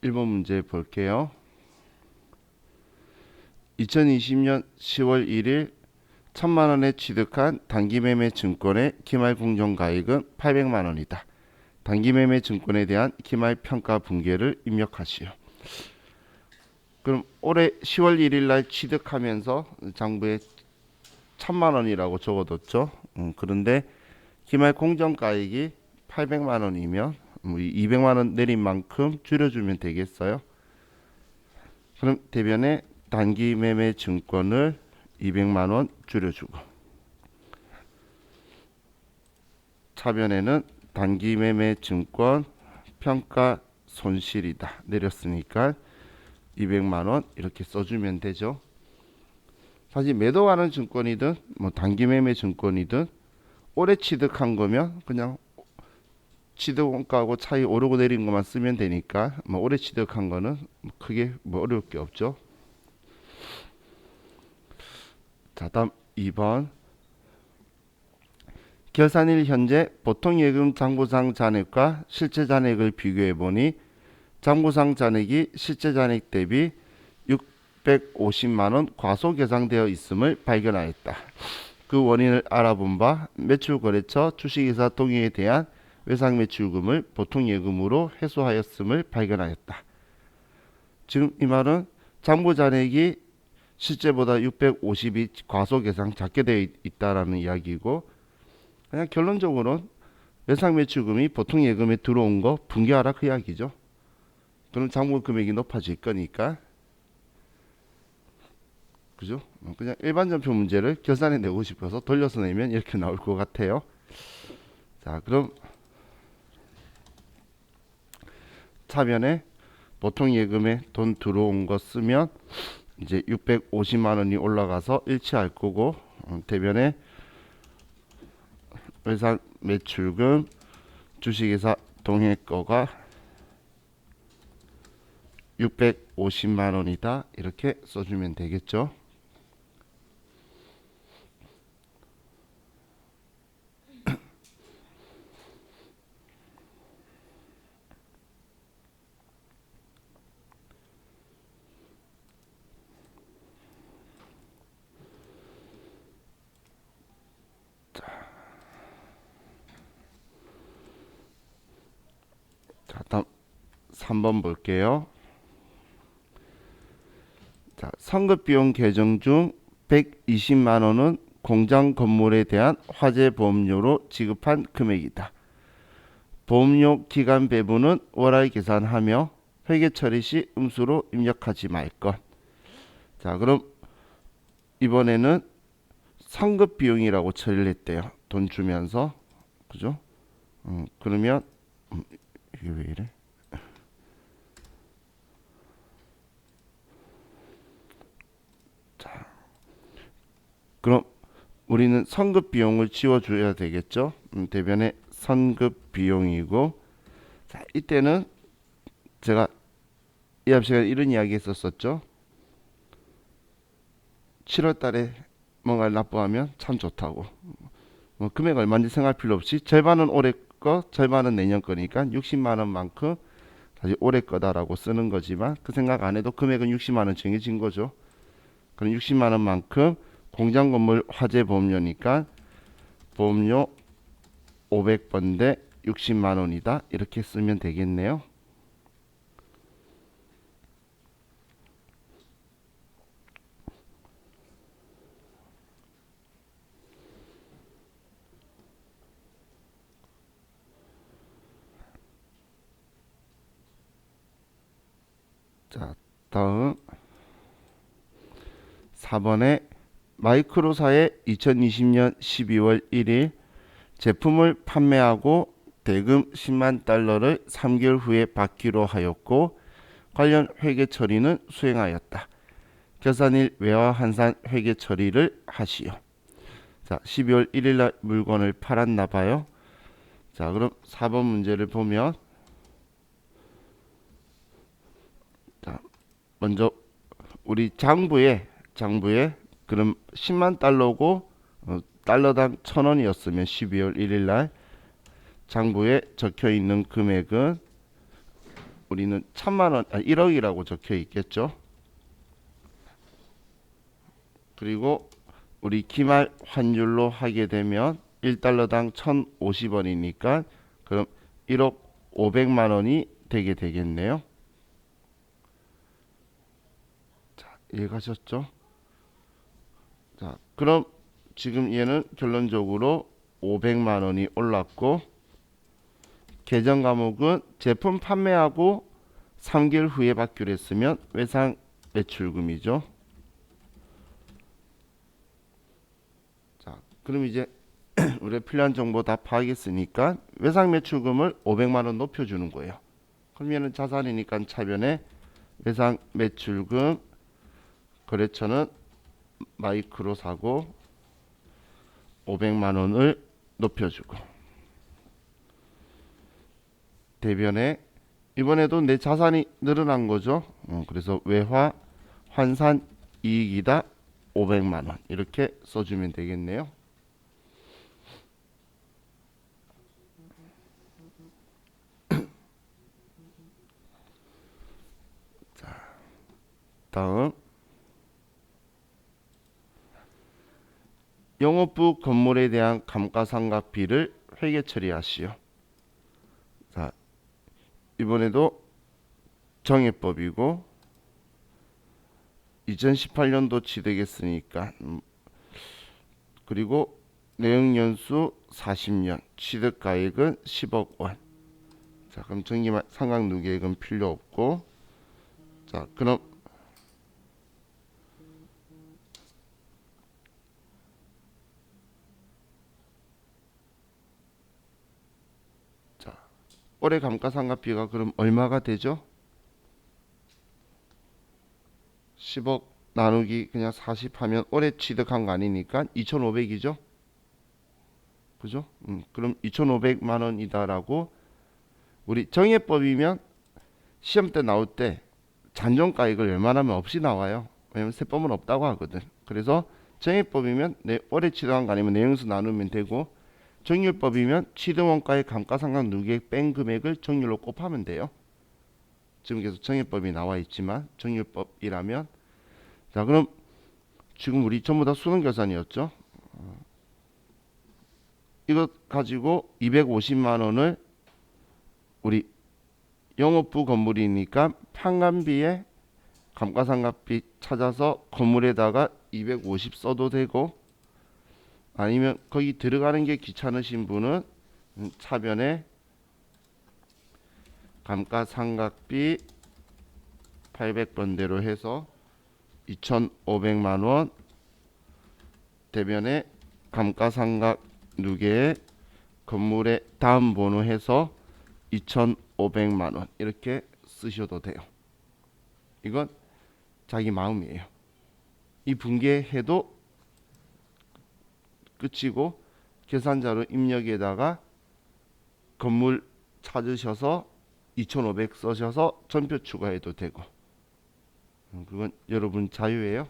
1번 문제 볼게요. 2020년 10월 1일 1000만원에 취득한 단기매매 증권의 기말공정가액은 800만원이다. 단기매매 증권에 대한 기말평가 분계를 입력하시오. 그럼 올해 10월 1일 날 취득하면서 장부에 1000만원이라고 적어뒀죠. 그런데 기말공정가액이 800만원이면 200만원 내린 만큼 줄여주면 되겠어요. 그럼 대변에 단기매매 증권을 200만원 줄여주고, 차변에는 단기매매 증권 평가 손실이다 내렸으니까 200만원 이렇게 써주면 되죠. 사실 매도하는 증권이든 단기매매 증권이든 올해 취득한 거면 그냥 취득원가하고 차이 오르고 내린 것만 쓰면 되니까 올해 취득한 거는 크게 어려울 게 없죠. 자, 다음 2번. 결산일 현재 보통예금 장부상 잔액과 실제 잔액을 비교해 보니 장부상 잔액이 실제 잔액 대비 650만원 과소계상되어 있음을 발견하였다. 그 원인을 알아본 바 매출거래처 주식회사 동의에 대한 외상매출금을 보통예금으로 회수하였음을 발견하였다. 지금 이 말은 장부잔액이 실제보다 650이 과소계상 작게 되어 있다라는 이야기고, 그냥 결론적으로는 외상매출금이 보통예금에 들어온 거 분개하라 그 이야기죠. 그럼 장부 금액이 높아질 거니까, 그죠? 그냥 일반전표 문제를 결산해 내고 싶어서 돌려서 내면 이렇게 나올 것 같아요. 자, 그럼 차변에 보통예금에 돈 들어온 거 쓰면 이제 650만원이 올라가서 일치할 거고, 대변에 외상매출금 주식회사 동해 거가 650만원이다 이렇게 써주면 되겠죠. 자, 다음 3번 볼게요. 자, 선급비용 계정 중 120만원은 공장 건물에 대한 화재 보험료로 지급한 금액이다. 보험료 기간 배분은 월할 계산하며 회계 처리 시 음수로 입력하지 말 것. 자, 그럼 이번에는 선급 비용이라고 처리를 했대요. 돈 주면서. 그죠? 그러면 이게 왜 이래? 자, 그럼 우리는 선급 비용을 지워줘야 되겠죠? 대변에 선급 비용이고, 자, 이때는 제가 이 앞 시간에 이런 이야기 했었었죠. 7월 달에 뭔가를 납부하면 참 좋다고. 금액 얼마인지 생각할 필요 없이 절반은 올해 거, 절반은 내년 거니까 60만원만큼 사실 올해 거다라고 쓰는 거지만 그 생각 안 해도 금액은 60만원 정해진 거죠. 그럼 60만원만큼 공장 건물 화재 보험료니까 보험료 500번대 60만원이다 이렇게 쓰면 되겠네요. 자, 다음 4번에 마이크로사의 2020년 12월 1일 제품을 판매하고 대금 10만 달러를 3개월 후에 받기로 하였고 관련 회계 처리는 수행하였다. 결산일 외화 환산 회계 처리를 하시오. 자, 12월 1일 날 물건을 팔았나 봐요. 자, 그럼 4번 문제를 보면, 자, 먼저 우리 장부에 그럼 10만 달러고 달러당 1,000원이었으면 12월 1일 날 장부에 적혀 있는 금액은 우리는 1000만원, 1억이라고 적혀 있겠죠. 그리고 우리 기말 환율로 하게 되면 1달러당 1050원이니까 그럼 1억 500만원이 되게 되겠네요. 자, 이해가셨죠? 자, 그럼 지금 얘는 결론적으로 500만원이 올랐고, 계정 과목은 제품 판매하고 3개월 후에 받기로 했으면 외상 매출금이죠. 자, 그럼 이제 우리가 필요한 정보 다 파악했으니까 외상 매출금을 500만원 높여주는 거예요. 그러면은 자산이니까 차변에 외상 매출금 거래처는 마이크로 사고 500만원을 높여주고, 대변에 이번에도 내 자산이 늘어난 거죠. 그래서 외화 환산 이익이다 500만원 이렇게 써주면 되겠네요. 다음 영업부 건물에 대한 감가상각비를 회계 처리하시오. 자, 이번에도 정해법이고 2018년도 취득했으니까 그리고 내역연수 40년 취득가액은 10억 원. 자, 그럼 정기상각 누계액은 필요 없고, 자, 그럼 자, 올해 감가상각비가 그럼 얼마가 되죠? 10억 나누기 그냥 40 하면 올해 취득한 거 아니니까 2,500이죠? 그죠? 그럼 2,500만 원이다라고, 우리 정해법이면 시험 때 나올 때 잔존가액을 웬만하면 없이 나와요. 왜냐면 세법은 없다고 하거든. 그래서 정해법이면 올해 취득한 거 아니면 내용수 나누면 되고, 정률법이면 취득원가의 감가상각 누계액 뺀 금액을 정률로 곱하면 돼요. 지금 계속 정해법이 나와 있지만 정률법이라면, 자, 그럼 지금 우리 전부 다 수능 계산이었죠. 이거 가지고 250만 원을 우리 영업부 건물이니까 판관비에 감가상각비 찾아서 건물에다가 250 써도 되고, 아니면 거기 들어가는 게 귀찮으신 분은 차변에 감가상각비 800번대로 해서 2,500만 원, 대변에 감가상각 누계에 건물의 다음 번호 해서 2,500만 원 이렇게 쓰셔도 돼요. 이건 자기 마음이에요. 이 분개해도 끝이고, 계산자로 입력에다가 건물 찾으셔서 2,500 써셔서 전표 추가해도 되고, 그건 여러분 자유예요.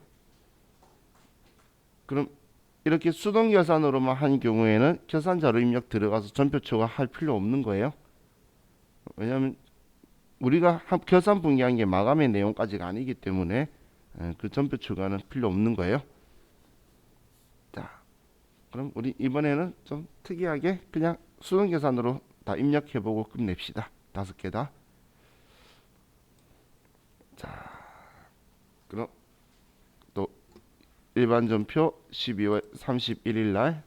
그럼 이렇게 수동 계산으로만 한 경우에는 계산자로 입력 들어가서 전표 추가할 필요 없는 거예요. 왜냐하면 우리가 계산 분개한 게 마감의 내용까지가 아니기 때문에 그 전표 추가는 필요 없는 거예요. 자, 그럼 우리 이번에는 좀 특이하게 그냥 수동 계산으로 다 입력해보고 끝냅시다. 5개 다. 자, 그럼 또 일반 전표 12월 31일 날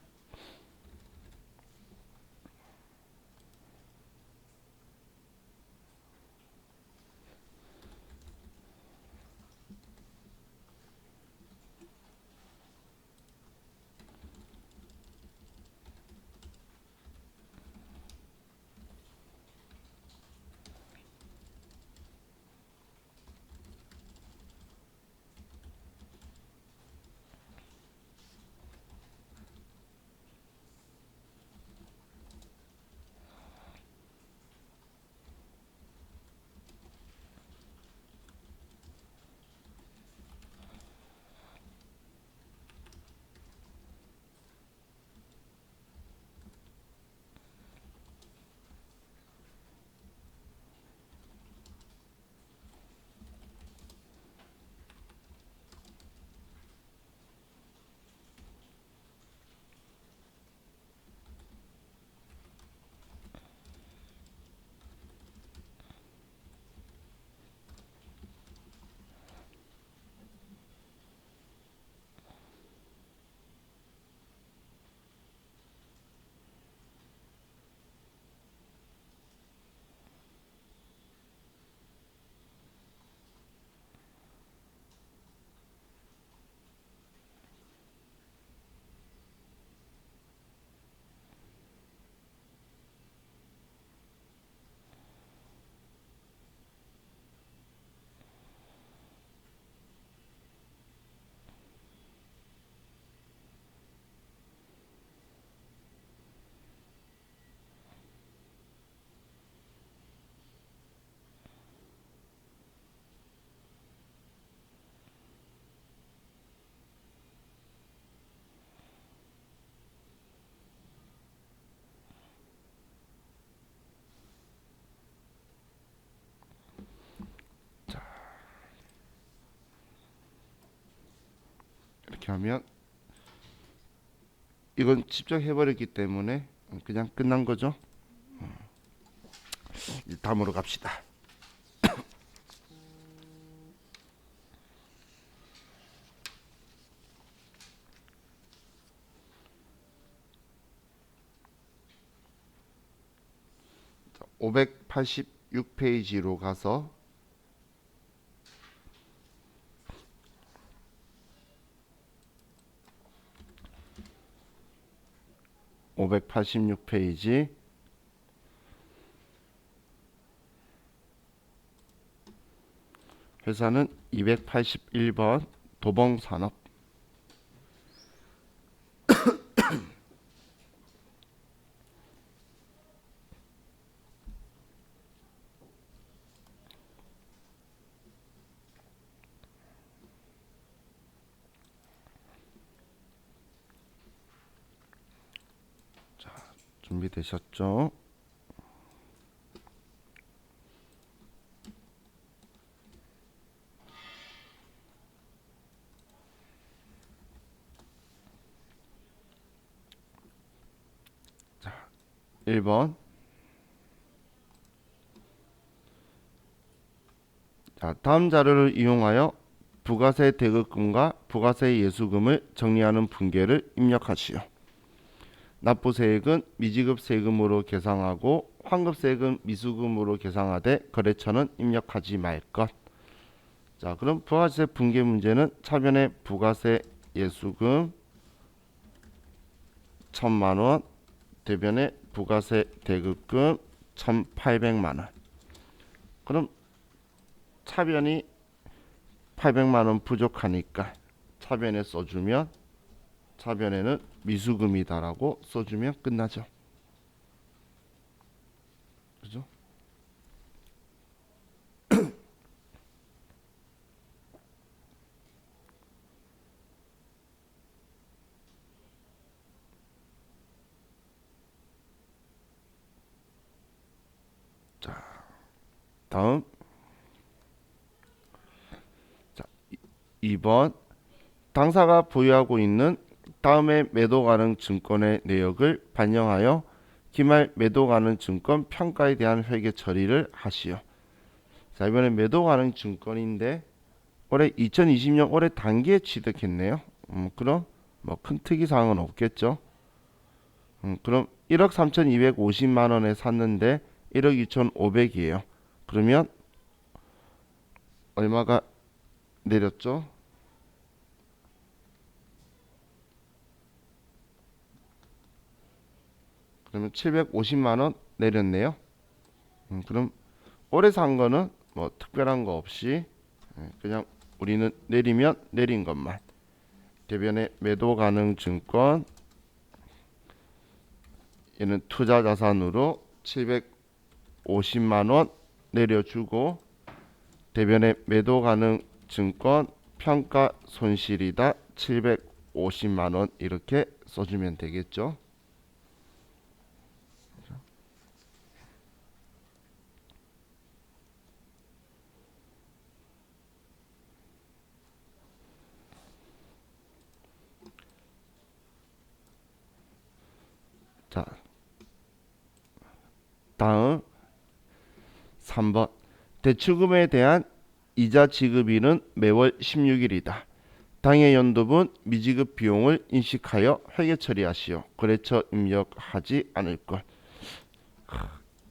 이렇게 하면 이건 직접 해버렸기 때문에 그냥 끝난 거죠. 이제 다음으로 갑시다. 586페이지로 가서 586페이지 회사는 281번 도봉산업. 자, 준비되셨죠? 자, 1번. 자, 다음 자료를 이용하여 부가세 대급금과 부가세 예수금을 정리하는 분계를 입력하시오. 납부세액은 미지급 세금으로 계상하고 환급세액은 미수금으로 계상하되 거래처는 입력하지 말 것. 자, 그럼 부가세 분계 문제는 차변에 부가세 예수금 1,000만원, 대변에 부가세 대급금 1,800만원. 그럼 차변이 800만원 부족하니까 차변에 써주면 차변에는 미수금이다라고 써주면 끝나죠. 그죠? 자, 다음. 자, 2번. 당사가 보유하고 있는 다음에 매도 가능 증권의 내역을 반영하여 기말 매도 가능 증권 평가에 대한 회계 처리를 하시오. 자, 이번에 매도 가능 증권인데 올해 2020년 올해 단기에 취득했네요. 그럼 뭐 큰 특이 사항은 없겠죠. 그럼 1억 3,250만 원에 샀는데 1억 2,500이에요. 그러면 얼마가 내렸죠? 그러면 750만 원 내렸네요. 그럼 올해 산 거는 뭐 특별한 거 없이 그냥 우리는 내리면 내린 것만. 대변에 매도 가능 증권 얘는 투자 자산으로 750만 원 내려주고 대변에 매도 가능 증권 평가 손실이다 750만 원 이렇게 써주면 되겠죠. 자, 다음 3번. 대출금에 대한 이자 지급일은 매월 16일이다. 당해 연도분 미지급 비용을 인식하여 회계 처리하시오. 거래처 입력하지 않을 것.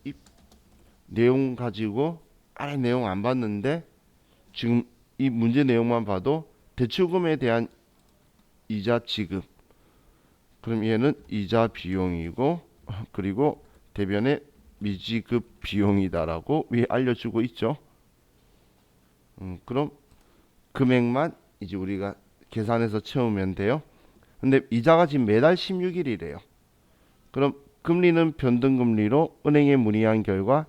이 내용 가지고 아래 내용 안 봤는데 지금 이 문제 내용만 봐도 대출금에 대한 이자 지급. 그럼 얘는 이자 비용이고 그리고 대변에 미지급 비용이다라고 위에 알려주고 있죠. 그럼 금액만 이제 우리가 계산해서 채우면 돼요. 근데 이자가 지금 매달 16일이래요. 그럼 금리는 변동금리로 은행에 문의한 결과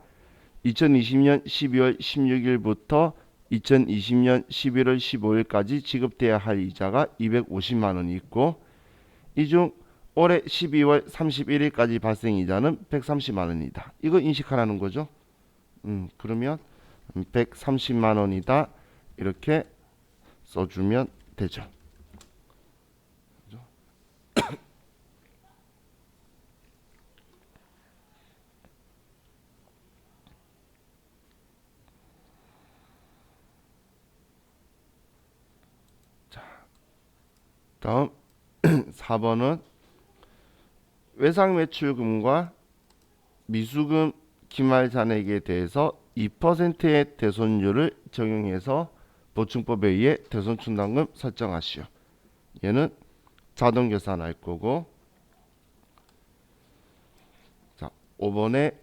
2020년 12월 16일부터 2020년 11월 15일까지 지급돼야 할 이자가 250만 원이 있고 이 중 올해 12월 31일까지 발생 이자는 130만 원이다. 이거 인식하라는 거죠. 그러면 130만 원이다. 이렇게 써주면 되죠. 다음 4번은 외상매출금과 미수금 기말 잔액에 대해서 2%의 대손율을 적용해서 보충법에 의해 대손 충당금 설정하시오. 얘는 자동 계산할 거고. 자, 5번에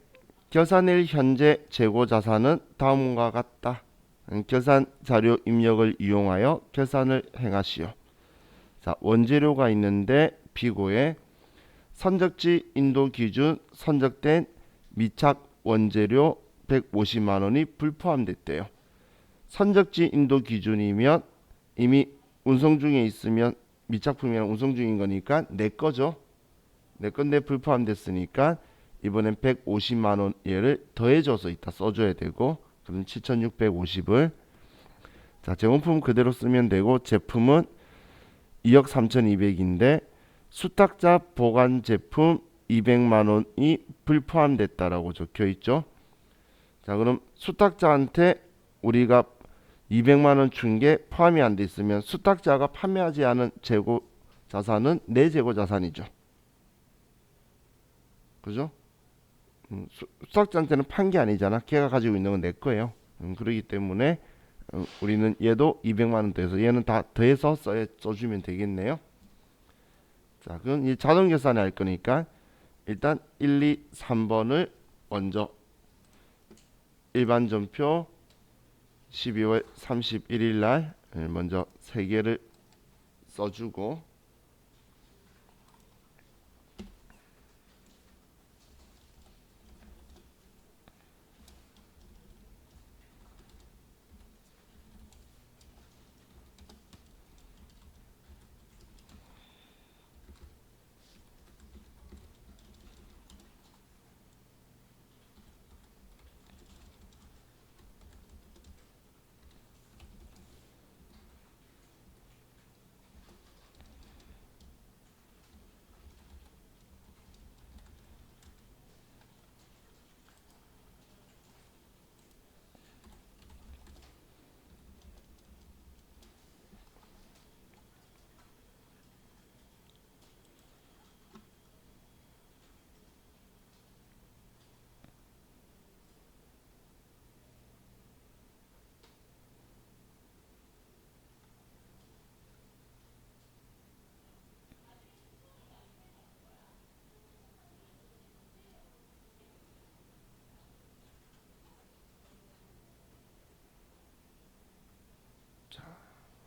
결산일 현재 재고 자산은 다음과 같다. 결산 자료 입력을 이용하여 결산을 행하시오. 자, 원재료가 있는데 비고에 선적지 인도 기준 선적된 미착 원재료 150만 원이 불포함됐대요. 선적지 인도 기준이면 이미 운송 중에 있으면 미착품이랑 운송 중인 거니까 내 거죠. 내 건데 불포함됐으니까 이번엔 150만 원 얘를 더해줘서 이따 써줘야 되고, 그럼 7,650을 자 제공품 그대로 쓰면 되고, 제품은 2억 3,200인데 수탁자 보관 제품 200만 원이 불포함됐다라고 적혀 있죠. 자, 그럼 수탁자한테 우리가 200만 원 준 게 포함이 안 돼 있으면 수탁자가 판매하지 않은 재고 자산은 내 재고 자산이죠. 그죠? 수탁자한테는 판 게 아니잖아. 걔가 가지고 있는 건 내 거예요. 그렇기 때문에 우리는 얘도 200만 원 더해서 얘는 다 더해서 써주면 되겠네요. 자, 그럼 이 자동 계산을 할 거니까 일단 1, 2, 3번을 먼저 일반 전표 12월 31일 날 먼저 3개를 써주고,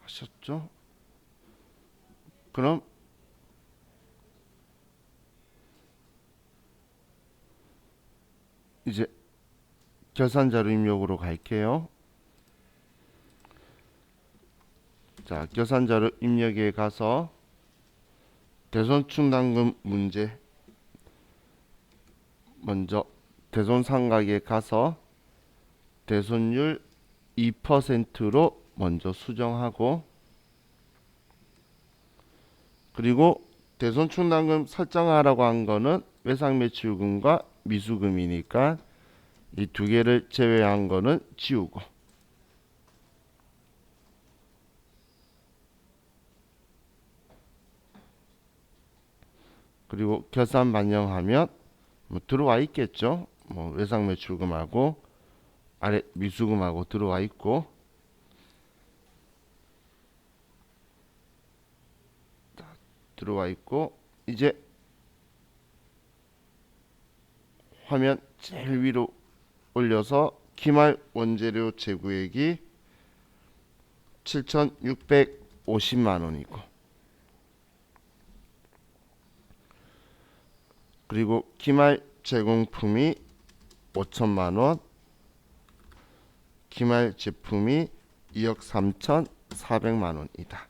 하셨죠? 그럼 이제 결산자료 입력으로 갈게요. 자, 결산자료 입력에 가서 대손충당금 문제, 먼저 대손상각에 가서 대손율 2%로 먼저 수정하고, 그리고 대손충당금 설정하라고 한 거는 외상매출금과 미수금이니까 이 두 개를 제외한 거는 지우고, 그리고 결산 반영하면 뭐 들어와 있겠죠. 뭐 외상매출금하고 아래 미수금하고 들어와 있고, 이제 화면 제일 위로 올려서 기말 원재료 재고액이 7,650만 원이고, 그리고 기말 제공품이 5천만 원, 기말 제품이 2억 3,400만 원이다.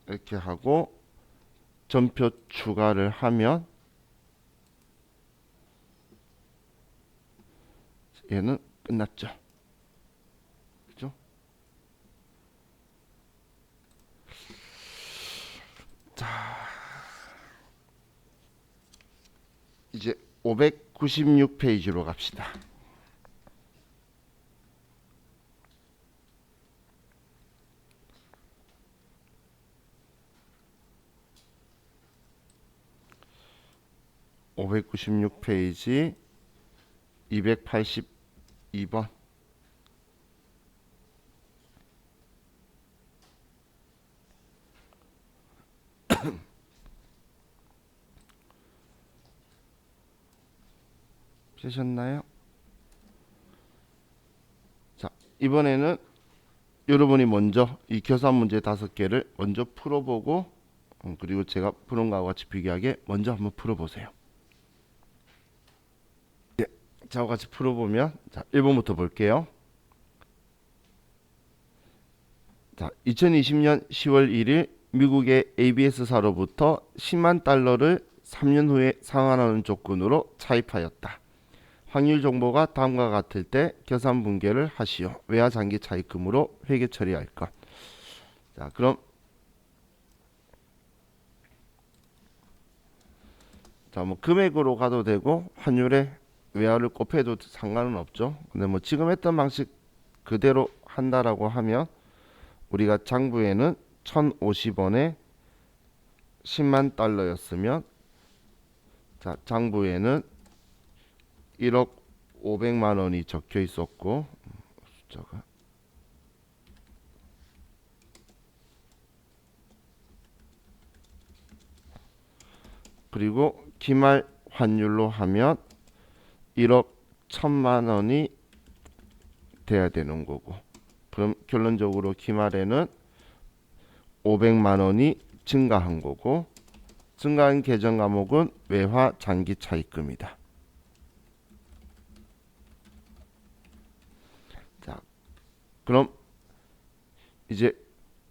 이렇게 하고 전표 추가를 하면 얘는 끝났죠. 그죠? 자, 이제 596페이지로 갑시다. 596페이지 282번. 되셨나요? 자, 이번에는 여러분이 먼저 이 계산 문제 5개를 먼저 풀어보고 그리고 제가 푸는 거와 같이 비교하게 먼저 한번 풀어보세요. 네, 저와 같이 풀어보면 자, 1번부터 볼게요. 자, 2020년 10월 1일 미국의 ABS사로부터 10만 달러를 3년 후에 상환하는 조건으로 차입하였다. 확률 정보가 다음과 같을 때 계산 분계를 하시오. 외화 장기 차입금으로 회계 처리할 것. 자, 그럼 자, 뭐 금액으로 가도 되고 환율에 외화를 곱해도 상관은 없죠. 근데 뭐 지금 했던 방식 그대로 한다라고 하면 우리가 장부에는 1,050원에 10만 달러였으면 자, 장부에는 1억 500만 원이 적혀 있었고 숫자가 그리고 기말 환율로 하면 1억 1,000만 원이 돼야 되는 거고 그럼 결론적으로 기말에는 500만 원이 증가한 거고 증가한 계정 과목은 외화 장기 차입금이다. 자, 그럼 이제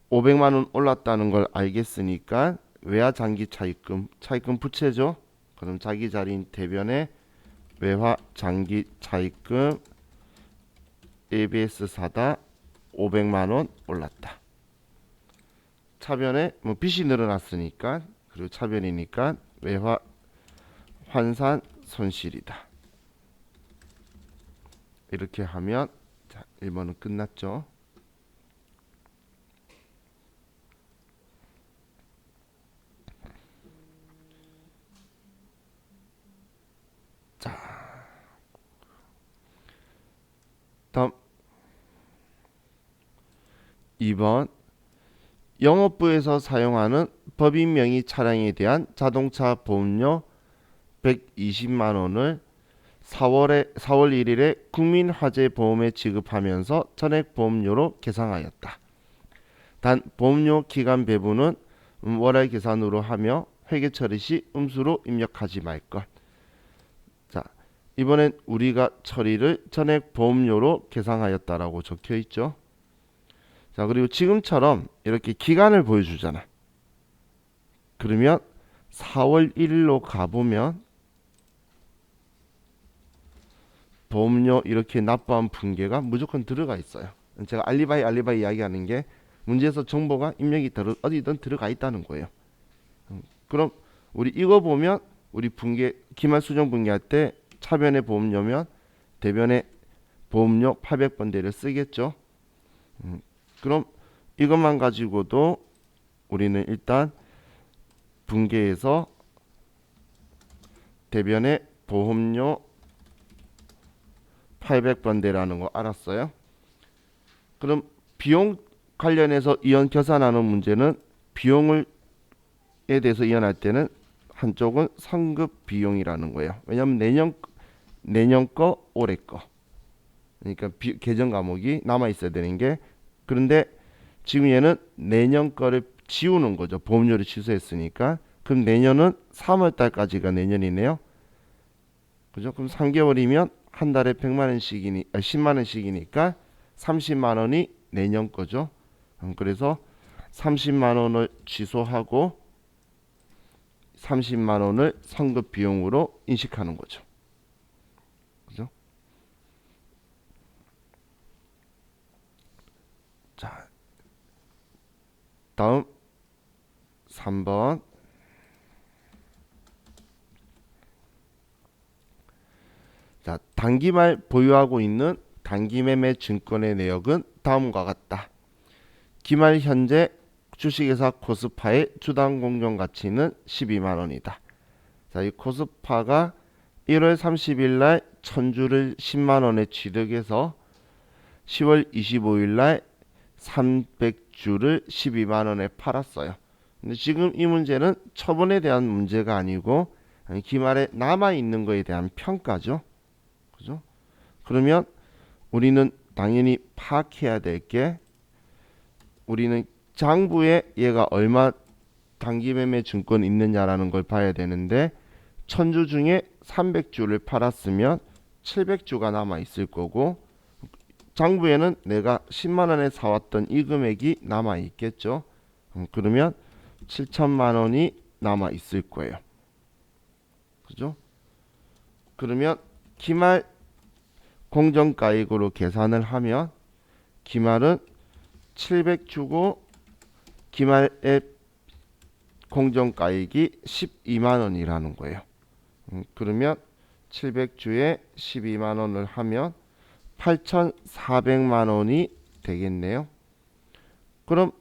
500만 원 올랐다는 걸 알겠으니까 외화 장기 차입금 부채죠. 그럼 자기 자리인 대변에 외화 장기 차입금 ABS 사다 500만 원 올랐다. 차변에 뭐 빚이 늘어났으니까 그리고 차변이니까 외화 환산 손실이다. 이렇게 하면 자, 1번은 끝났죠. 자, 다음 2번 영업부에서 사용하는 법인 명의 차량에 대한 자동차 보험료 120만 원을 4월 1일에 국민화재보험에 지급하면서 전액 보험료로 계상하였다. 단 보험료 기간 배분은 월할 계산으로 하며 회계 처리 시 음수로 입력하지 말 것. 자, 이번엔 우리가 처리를 전액 보험료로 계상하였다라고 적혀 있죠. 자, 그리고 지금처럼 이렇게 기간을 보여주잖아. 그러면 4월 1일로 가보면 보험료 이렇게 납부한 분계가 무조건 들어가 있어요. 제가 알리바이 이야기하는 게 문제에서 정보가 입력이 어디든 들어가 있다는 거예요. 그럼 우리 이거 보면 우리 분계 기말 수정 분계할 때 차변의 보험료면 대변의 보험료 800번대를 쓰겠죠. 그럼 이것만 가지고도 우리는 일단 분계에서 대변의 보험료 800번대라는 거 알았어요. 그럼 비용 관련해서 이연 계산하는 문제는 비용에 대해서 이연할 때는 한쪽은 상급 비용이라는 거예요. 왜냐하면 내년 거 올해 거 그러니까 계정 과목이 남아 있어야 되는 게 그런데 지금 얘는 내년 거를 지우는 거죠. 보험료를 취소했으니까 그럼 내년은 3월 달까지가 내년이네요. 그죠? 그럼 3개월이면 한 달에 100만 원씩이니 10만 원씩이니까 30만 원이 내년 거죠. 그래서 30만 원을 취소하고 30만 원을 성급 비용으로 인식하는 거죠. 그죠? 자, 다음 3번. 자, 단기말 보유하고 있는 단기매매 증권의 내역은 다음과 같다. 기말 현재 주식회사 코스파의 주당 공정 가치는 12만 원이다. 자, 이 코스파가 1월 30일 날 1000주를 10만 원에 취득해서 10월 25일 날 300주를 12만 원에 팔았어요. 근데 지금 이 문제는 처분에 대한 문제가 아니고 기말에 남아 있는 거에 대한 평가죠. 그죠? 그러면 우리는 당연히 파악해야 될 게, 우리는 장부에 얘가 얼마 단기 매매 증권이 있느냐라는 걸 봐야 되는데, 1000주 중에 300주를 팔았으면 700주가 남아 있을 거고, 장부에는 내가 10만 원에 사왔던 이 금액이 남아 있겠죠. 그러면 7천만 원이 남아 있을 거예요. 그죠? 그러면 기말 공정가액으로 계산을 하면 기말은 700주고 기말의 공정가액이 12만 원이라는 거예요. 그러면 700주에 12만 원을 하면 8,400만 원이 되겠네요. 그럼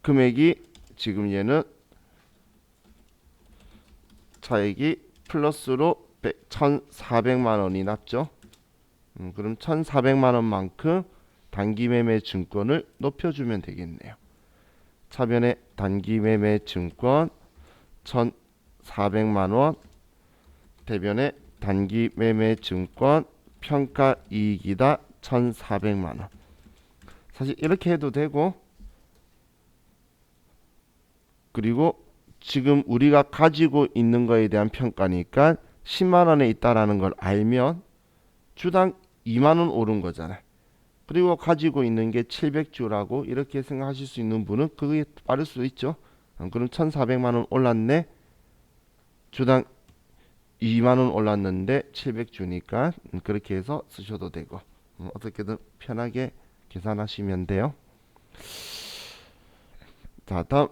금액이 지금 얘는 차액이 플러스로 1,400만 원이 났죠. 그럼 1,400만 원만큼 단기 매매 증권을 높여주면 되겠네요. 차변에 단기 매매 증권 1,400만 원, 대변에 단기 매매 증권 평가 이익이다 1,400만 원. 사실 이렇게 해도 되고, 그리고 지금 우리가 가지고 있는 거에 대한 평가니까 10만 원에 있다라는 걸 알면 주당 2만 원 오른 거잖아요. 그리고 가지고 있는 게 700주라고 이렇게 생각하실 수 있는 분은 그게 빠를 수 있죠. 그럼 1,400만 원 올랐네. 주당 2만 원 올랐는데 700주니까 그렇게 해서 쓰셔도 되고, 어떻게든 편하게 계산하시면 돼요. 자, 다음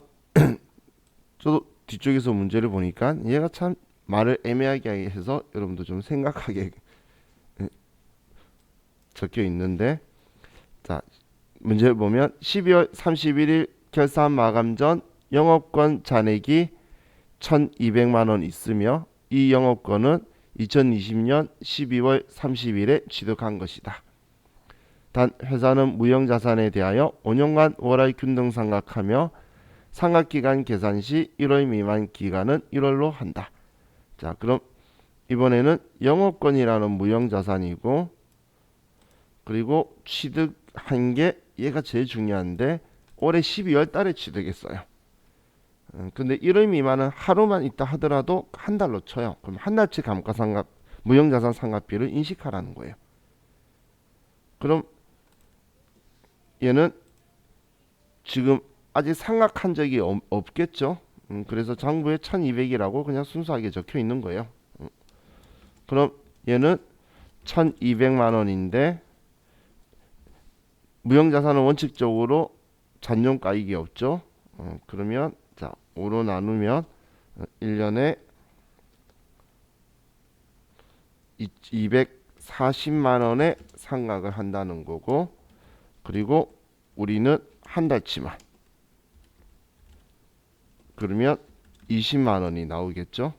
저도 뒤쪽에서 문제를 보니까 얘가 참 말을 애매하게 해서 여러분도 좀 생각하게 적혀 있는데, 자, 문제를 보면 12월 31일 결산 마감 전 영업권 잔액이 1,200만 원 있으며 이 영업권은 2020년 12월 30일에 취득한 것이다. 단 회사는 무형자산에 대하여 5년간 월할 균등 상각하며 상각기간 계산 시 1월 미만 기간은 1월로 한다. 자, 그럼 이번에는 영업권이라는 무형자산이고, 그리고 취득한 게 얘가 제일 중요한데 올해 12월 달에 취득했어요. 근데 1월 미만은 하루만 있다 하더라도 한 달로 쳐요. 그럼 한 달치 감가상각 무형자산 상각비를 인식하라는 거예요. 그럼 얘는 지금 아직 상각한 적이 없겠죠. 그래서 장부에 1200이라고 그냥 순수하게 적혀 있는 거예요. 그럼 얘는 1200만 원인데 무형자산은 원칙적으로 잔존가액이 없죠. 그러면 자 5로 나누면 1년에 240만 원의 상각을 한다는 거고, 그리고 우리는 한 달치만, 그러면 20만 원이 나오겠죠.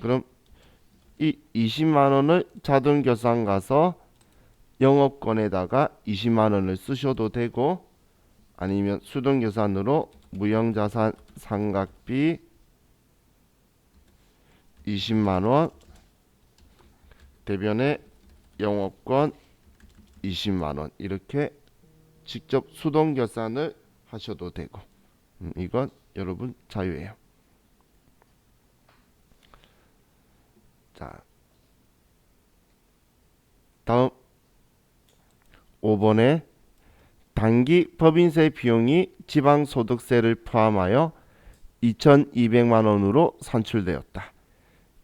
그럼 이 20만 원을 자동결산 가서 영업권에다가 20만 원을 쓰셔도 되고, 아니면 수동계산으로 무형자산 상각비 20만 원 대변에 영업권 20만 원 이렇게 직접 수동결산을 하셔도 되고, 이건 여러분 자유예요. 자, 다음 5번에 단기 법인세 비용이 지방소득세를 포함하여 2,200만 원으로 산출되었다.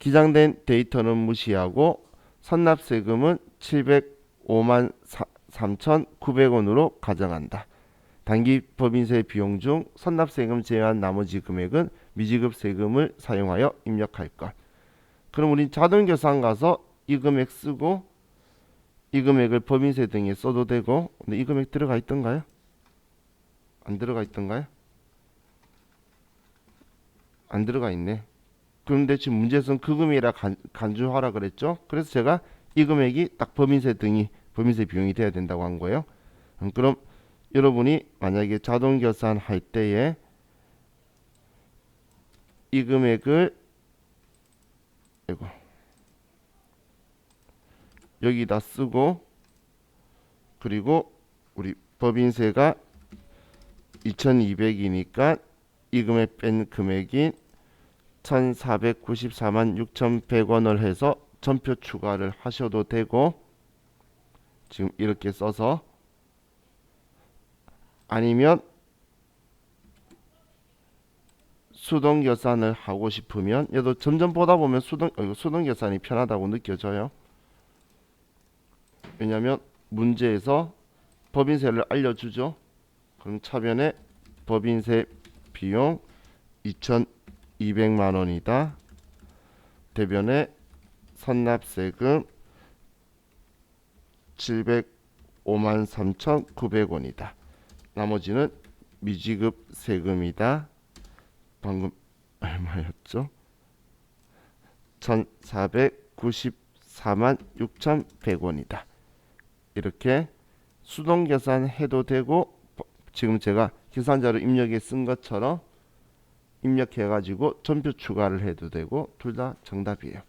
기장된 데이터는 무시하고 선납세금은 705만 3,900원으로 가정한다. 단기 법인세 비용 중 선납세금 제외한 나머지 금액은 미지급 세금을 사용하여 입력할 것. 그럼 우린 자동계산 가서 이 금액 쓰고 이 금액을 법인세 등에 써도 되고, 근데 이 금액 들어가 있던가요? 안 들어가 있던가요? 안 들어가 있네. 그런데 지금 문제에서는 그 금액이라 간주하라 그랬죠. 그래서 제가 이 금액이 딱 법인세 등이 법인세 비용이 돼야 된다고 한 거예요. 그럼 여러분이 만약에 자동 계산할 때에 이 금액을 이거 여기다 쓰고, 그리고 우리 법인세가 2200이니까 이 금액 뺀 금액인 1494만 6100원을 해서 전표 추가를 하셔도 되고, 지금 이렇게 써서, 아니면 수동 계산을 하고 싶으면, 얘도 점점 보다 보면 수동 계산이 편하다고 느껴져요. 왜냐하면 문제에서 법인세를 알려주죠. 그럼 차변에 법인세 비용 2200만 원이다. 대변에 선납세금 705만 3,900원이다. 나머지는 미지급 세금이다. 방금 얼마였죠? 1494만 6,100원이다. 이렇게 수동 계산해도 되고, 지금 제가 계산자료 입력에 쓴 것처럼 입력해 가지고 전표 추가를 해도 되고, 둘 다 정답이에요.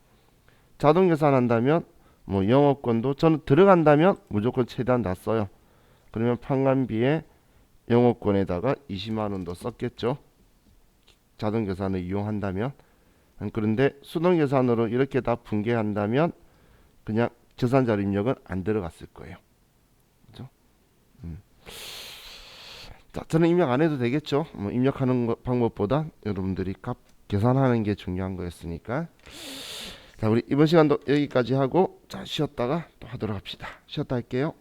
자동 계산한다면 뭐 영업권도 저는 들어간다면 무조건 최대한 다 써요. 그러면 판관비에 영업권에다가 20만 원도 썼겠죠. 자동 계산을 이용한다면. 그런데 수동 계산으로 이렇게 다 분개한다면 그냥 계산자료 입력은 안 들어갔을 거예요. 그죠? 자, 저는 입력 안 해도 되겠죠. 뭐 입력하는 방법보다 여러분들이 값 계산하는 게 중요한 거였으니까. 자, 우리 이번 시간도 여기까지 하고, 자, 쉬었다가 또 하도록 합시다. 쉬었다 할게요.